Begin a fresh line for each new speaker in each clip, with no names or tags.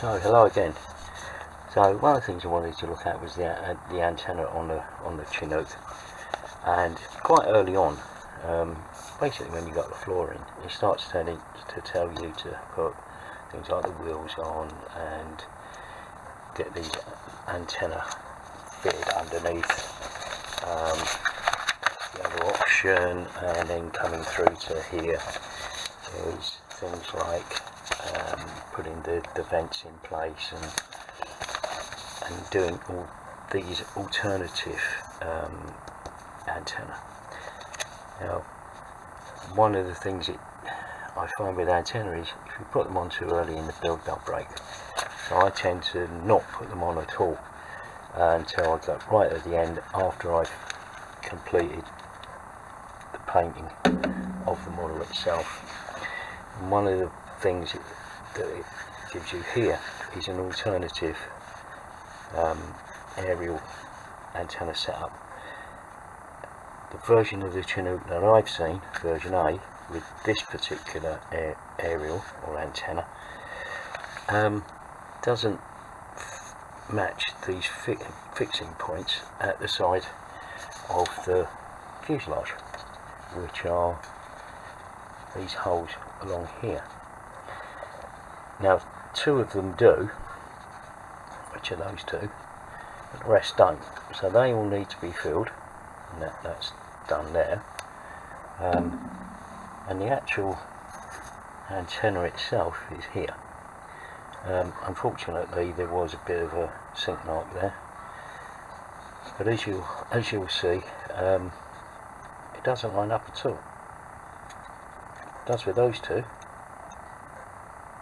So hello again. So one of the things I wanted to look at was the antenna on the Chinook, and quite early on, basically when you got the floor in, it starts to tell you to put things like the wheels on and get these antenna fitted underneath. The other option, and then coming through to here is things like putting the vents in place and doing all these alternative antenna. Now, one of the things I find with antenna is if you put them on too early in the build, they'll break. So I tend to not put them on at all until I get right at the end, after I've completed the painting of the model itself. And one of the things that it gives you here is an alternative aerial antenna setup. The version of the Chinook that I've seen, version A, with this particular aerial or antenna, doesn't match these fixing points at the side of the fuselage, which are these holes along here. Now, two of them do, which are those two, but the rest don't. So they all need to be filled, and that's done there. And the actual antenna itself is here. Unfortunately, there was a bit of a sink mark there, but as you'll see, it doesn't line up at all. It does with those two,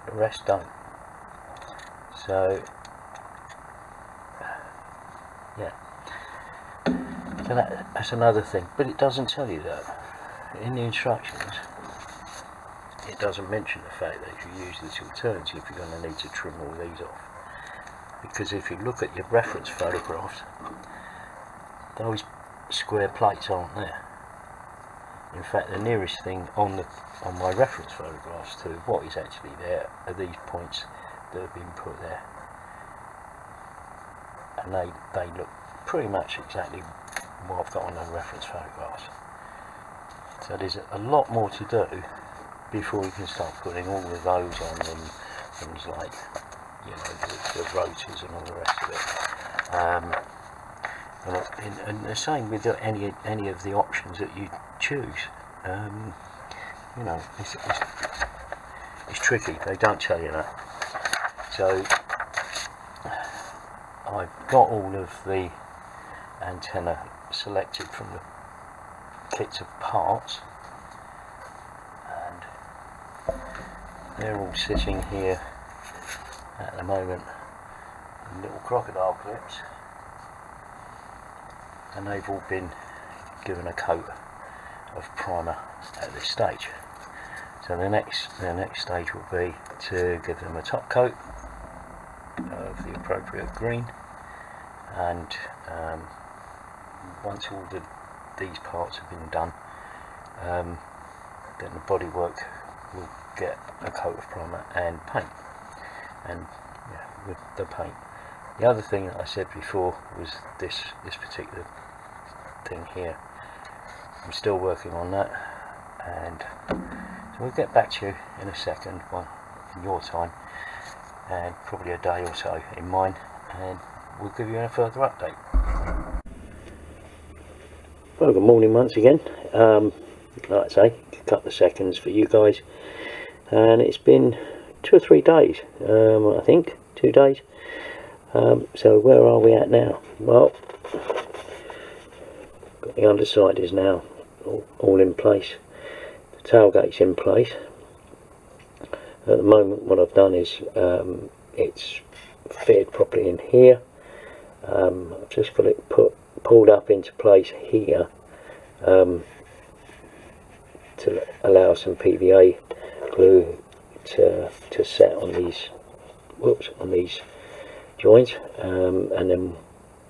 the rest don't. So yeah, so that's another thing, but it doesn't tell you that in the instructions. It doesn't mention the fact that if you use this alternative, you're going to need to trim all these off, because if you look at your reference photographs, those square plates aren't there. In fact, the nearest thing on my reference photographs to what is actually there are these points that have been put there, and they look pretty much exactly what I've got on the reference photographs. So there's a lot more to do before you can start putting all of those on, and things like, you know, the rotors and all the rest of it. And the same with any of the options that you choose. You know, it's tricky. They don't tell you that. So I've got all of the antenna selected from the kits of parts, and they're all sitting here at the moment in little crocodile clips, and they've all been given a coat of primer at this stage. So the next stage will be to give them a top coat of the appropriate green, and once all these parts have been done, then the bodywork will get a coat of primer and paint, and yeah, with the paint. The other thing that I said before was this particular thing here. I'm still working on that, and so we'll get back to you in a second, well, in your time, and probably a day or so in mine, and we'll give you a further update. Well, good morning once again. Like I say, a couple of seconds for you guys, and it's been 2 or 3 days, I think 2 days. So where are we at now? Well, the underside is now all in place. The tailgate's in place. At the moment, what I've done is it's fitted properly in here. I've just got it pulled up into place here to allow some PVA glue to set on these joints, and then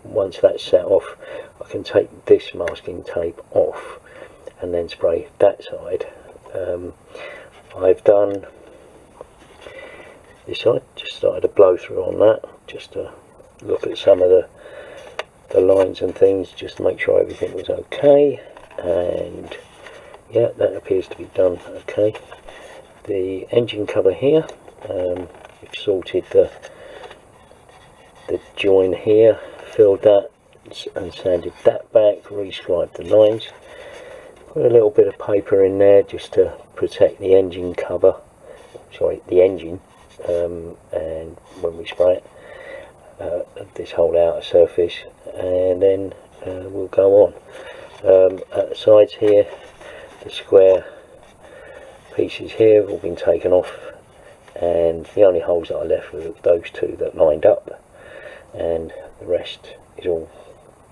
once that's set off, I can take this masking tape off and then spray that side. I've done this side. Just started a blow through on that, just to look at some of the lines and things, just to make sure everything was okay. And yeah, that appears to be done okay. The engine cover here, we've sorted the join here, filled that and sanded that back, rescribed the lines, put a little bit of paper in there just to protect the engine cover, sorry, the engine, and when we spray it, this whole outer surface, and then we'll go on. At the sides here, the square pieces here have all been taken off, and the only holes that I left were those two that lined up, and the rest is all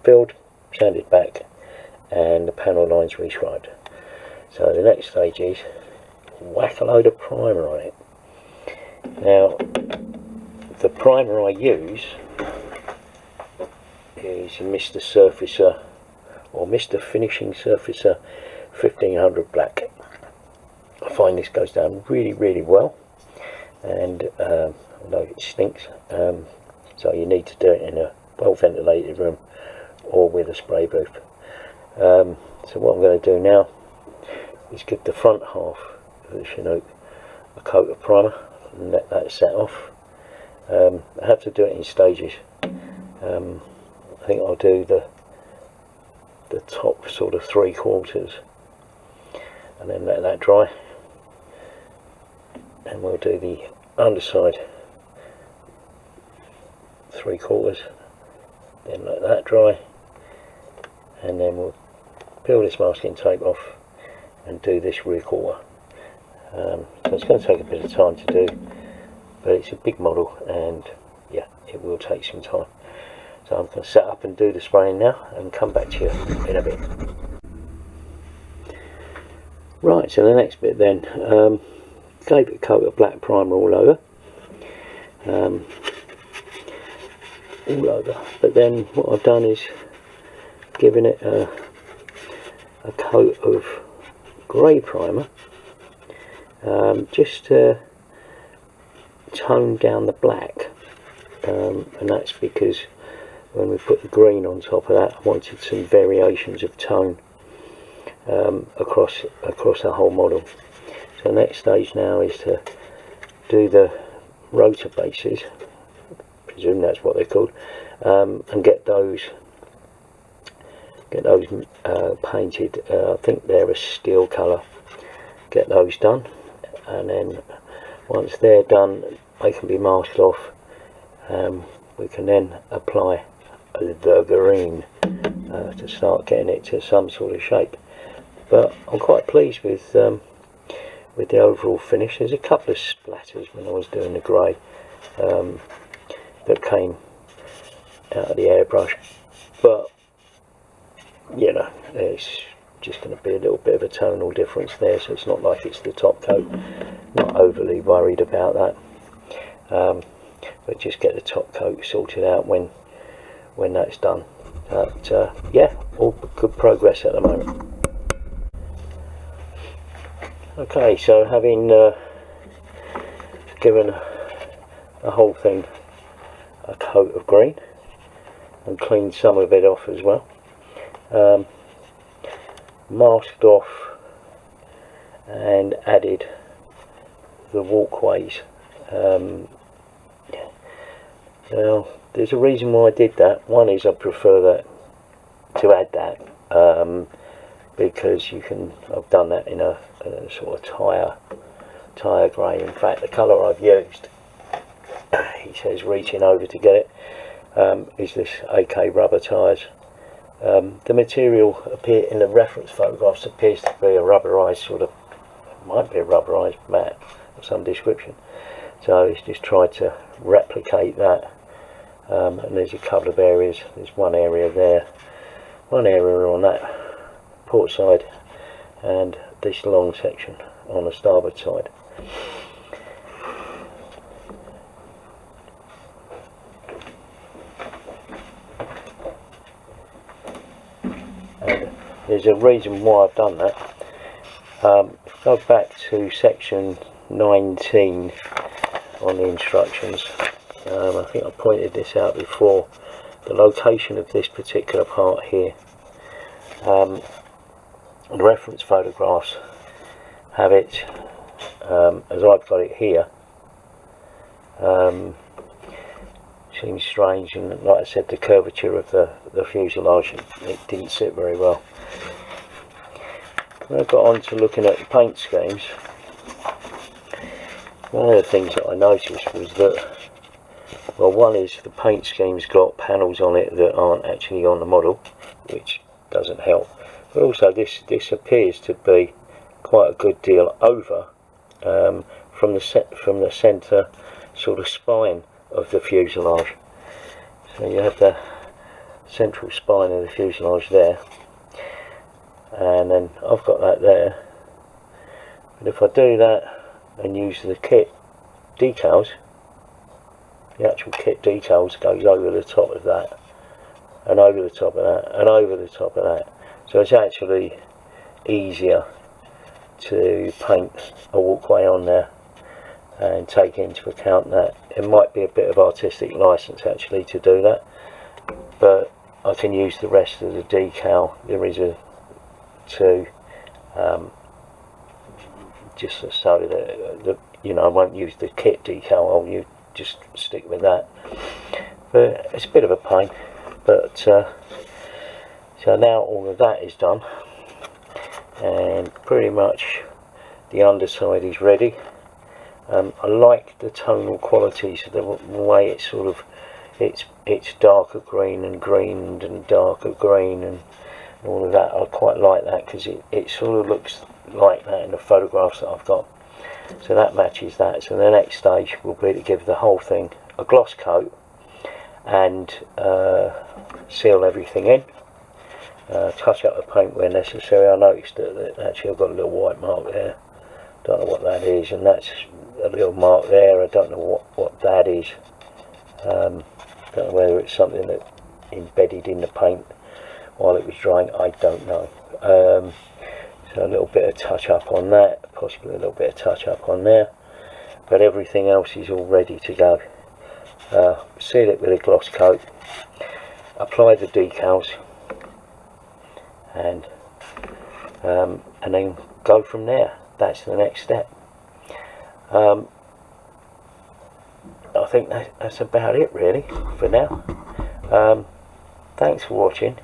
filled, sanded back, and the panel lines rescribed. So the next stage is whack a load of primer on it. Now the primer I use is Mr. Surfacer, or Mr. Finishing Surfacer 1500 Black. I find this goes down really well, and although it stinks, so you need to do it in a well ventilated room or with a spray booth. So what I'm going to do now is give the front half of the Chinook a coat of primer and let that set off. I have to do it in stages. I think I'll do the top sort of 3/4 and then let that dry, and we'll do the underside 3/4, then let that dry, and then we'll peel this masking tape off and do this rear quarter. So it's going to take a bit of time to do, but it's a big model, and yeah, it will take some time. So I'm going to set up and do the spraying now and come back to you in a bit. Right, so the next bit then, gave it a coat of black primer all over, but then what I've done is given it a coat of grey primer, just to tone down the black, and that's because when we put the green on top of that, I wanted some variations of tone across the whole model. So the next stage now is to do the rotor bases, I presume that's what they're called, and get those painted. I think they're a steel colour. Get those done, and then once they're done, they can be masked off. We can then apply the green to start getting it to some sort of shape. But I'm quite pleased with the overall finish. There's a couple of splatters when I was doing the grey that came out of the airbrush, but you know, it's just going to be a little bit of a tonal difference there, so it's not like it's the top coat. Not overly worried about that, but just get the top coat sorted out when that's done. But yeah, all good progress at the moment. Okay, so having given the whole thing a coat of green and cleaned some of it off as well, masked off and added the walkways. Now there's a reason why I did that. One is I prefer that to add that, because you can, I've done that in a sort of tyre grey. In fact, the colour I've used, he says reaching over to get it, is this AK rubber tyres. The material in the reference photographs appears to be a rubberised sort of, might be a rubberised mat of some description. So it's just tried to replicate that, and there's a couple of areas. There's one area there, one area on that port side, and this long section on the starboard side. And there's a reason why I've done that. Go back to section 19 on the instructions. I think I pointed this out before, the location of this particular part here. The reference photographs have it as I've got it here. Seems strange, and like I said, the curvature of the fuselage, it didn't sit very well. When I got on to looking at the paint schemes, one of the things that I noticed was that, well, one is the paint scheme's got panels on it that aren't actually on the model, which doesn't help. But also this appears to be quite a good deal over from the centre sort of spine of the fuselage. So you have the central spine of the fuselage there, and then I've got that there. But if I do that and use the kit decals, the actual kit decals goes over the top of that, and over the top of that, and over the top of that. So it's actually easier to paint a walkway on there and take into account that it might be a bit of artistic license actually to do that, but I can use the rest of the decal there is to just so that you know, I won't use the kit decal, I'll just stick with that. But it's a bit of a pain, but so now all of that is done, and pretty much the underside is ready. I like the tonal qualities, the way it's sort of, it's darker green and darker green and all of that. I quite like that because it sort of looks like that in the photographs that I've got. So that matches that. So the next stage will be to give the whole thing a gloss coat and seal everything in. Touch up the paint where necessary. I noticed that actually I've got a little white mark there. Don't know what that is, and that's a little mark there. I don't know what that is. Don't know whether it's something that embedded in the paint while it was drying. I don't know. So a little bit of touch up on that, possibly a little bit of touch up on there, but everything else is all ready to go. Seal it with a gloss coat, apply the decals, and then go from there. That's the next step. I think that's about it really for now. Thanks for watching.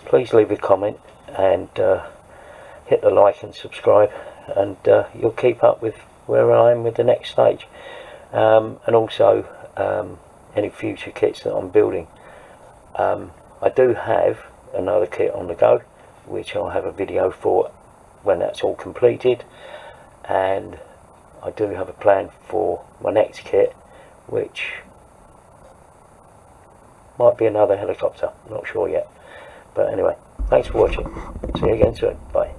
Please leave a comment and hit the like and subscribe, and you'll keep up with where I am with the next stage, and also any future kits that I'm building. I do have another kit on the go, which I'll have a video for when that's all completed, and I do have a plan for my next kit, which might be another helicopter, not sure yet. But anyway, thanks for watching. See you again soon. Bye.